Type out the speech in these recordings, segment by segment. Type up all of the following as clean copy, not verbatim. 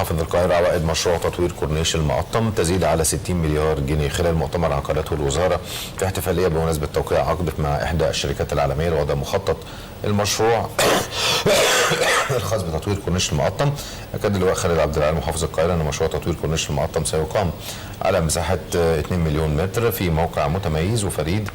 محافظ القاهرة عوائد مشروع تطوير كورنيش المقطم تزيد على 60 مليار جنيه خلال مؤتمر عقدته الوزارة في احتفالية بمناسبة توقيع عقد مع إحدى الشركات العالمية لوضع مخطط المشروع الخاص بتطوير كورنيش المقطم. أكد اللواء خالد عبد العال محافظ القاهرة أن مشروع تطوير كورنيش المقطم سيقام على مساحة 2 مليون متر في موقع متميز وفريد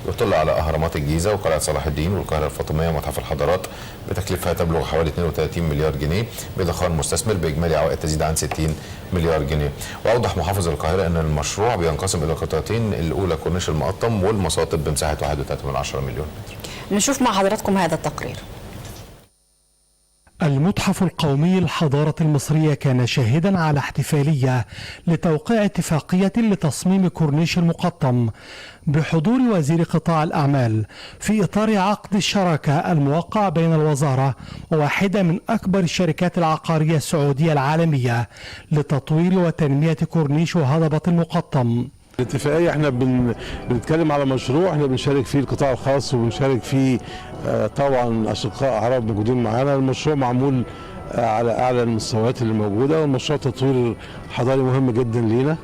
يطل على أهرامات الجيزة وقلعة صلاح الدين والقاهرة الفاطمية ومتحف الحضارات بتكلفة تبلغ حوالي 32 مليار جنيه بدخان مستثمر بإجمالي عوائد تزيد عن 60 مليار جنيه. وأوضح محافظ القاهرة أن المشروع بينقسم إلى قطعتين، الأولى كورنيش المقطم والمصاطب بمساحة 1.3 مليون متر. نشوف مع حضراتكم هذا التقرير. المتحف القومي للحضارة المصرية كان شاهدا على احتفالية لتوقيع اتفاقية لتصميم كورنيش المقطم بحضور وزير قطاع الأعمال في إطار عقد الشراكة الموقع بين الوزارة وواحدة من أكبر الشركات العقارية السعودية العالمية لتطوير وتنمية كورنيش وهضبة المقطم. الاتفاقية احنا بنتكلم على مشروع احنا بنشارك فيه القطاع الخاص وبنشارك فيه طبعا اشقاء عرب موجودين معانا. المشروع معمول على اعلى المستويات اللي موجوده، والمشروع تطوير حضاري مهم جدا لينا.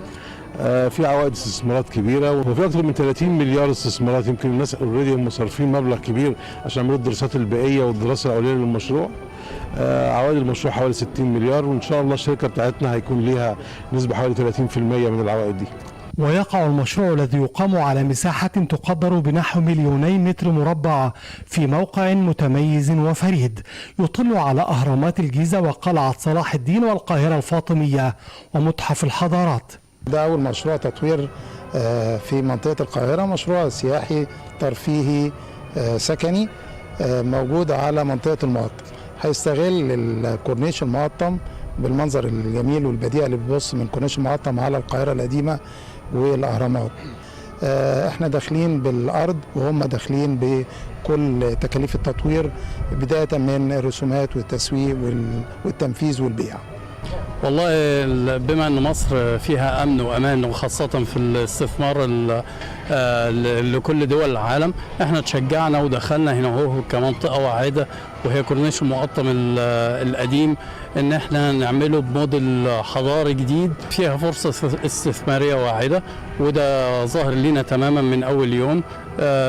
في عوائد استثمارات كبيره وفي اكثر من 30 مليار استثمارات. يمكن الناس اوريدي هم صارفين مبلغ كبير عشان يعملوا الدراسات البيئيه والدراسه الاوليه للمشروع. عوائد المشروع حوالي 60 مليار، وان شاء الله الشركه بتاعتنا هيكون ليها نسبه حوالي 30% من العوائد دي. ويقع المشروع الذي يقام على مساحة تقدر بنحو 2 متر مربع في موقع متميز وفريد يطل على أهرامات الجيزة وقلعة صلاح الدين والقاهرة الفاطمية ومتحف الحضارات. ده أول مشروع تطوير في منطقة القاهرة، مشروع سياحي ترفيهي سكني موجود على منطقة المقطم. هيستغل الكورنيش المقطم بالمنظر الجميل والبديع اللي بيبص من كورنيش المقطم على القاهرة القديمة والأهرامات. احنا داخلين بالأرض وهم داخلين بكل تكاليف التطوير بداية من الرسومات والتسويق والتنفيذ والبيع. والله بما ان مصر فيها امن وامان وخاصه في الاستثمار لكل دول العالم، احنا تشجعنا ودخلنا هنا هو كمنطقه واعده وهي كورنيش المقطم القديم، ان احنا نعمله بموديل حضاري جديد فيها فرصه استثماريه واعده، وده ظاهر لنا تماما من اول يوم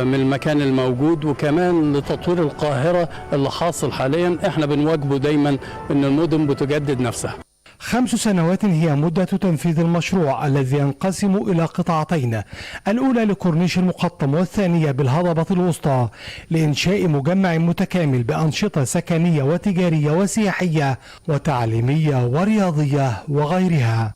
من المكان الموجود. وكمان لتطوير القاهره اللي حاصل حاليا احنا بنواجهه دايما ان المدن بتجدد نفسها. 5 سنوات هي مدة تنفيذ المشروع الذي ينقسم إلى قطعتين، الأولى لكورنيش المقطم والثانية بالهضبة الوسطى لإنشاء مجمع متكامل بأنشطة سكنية وتجارية وسياحية وتعليمية ورياضية وغيرها.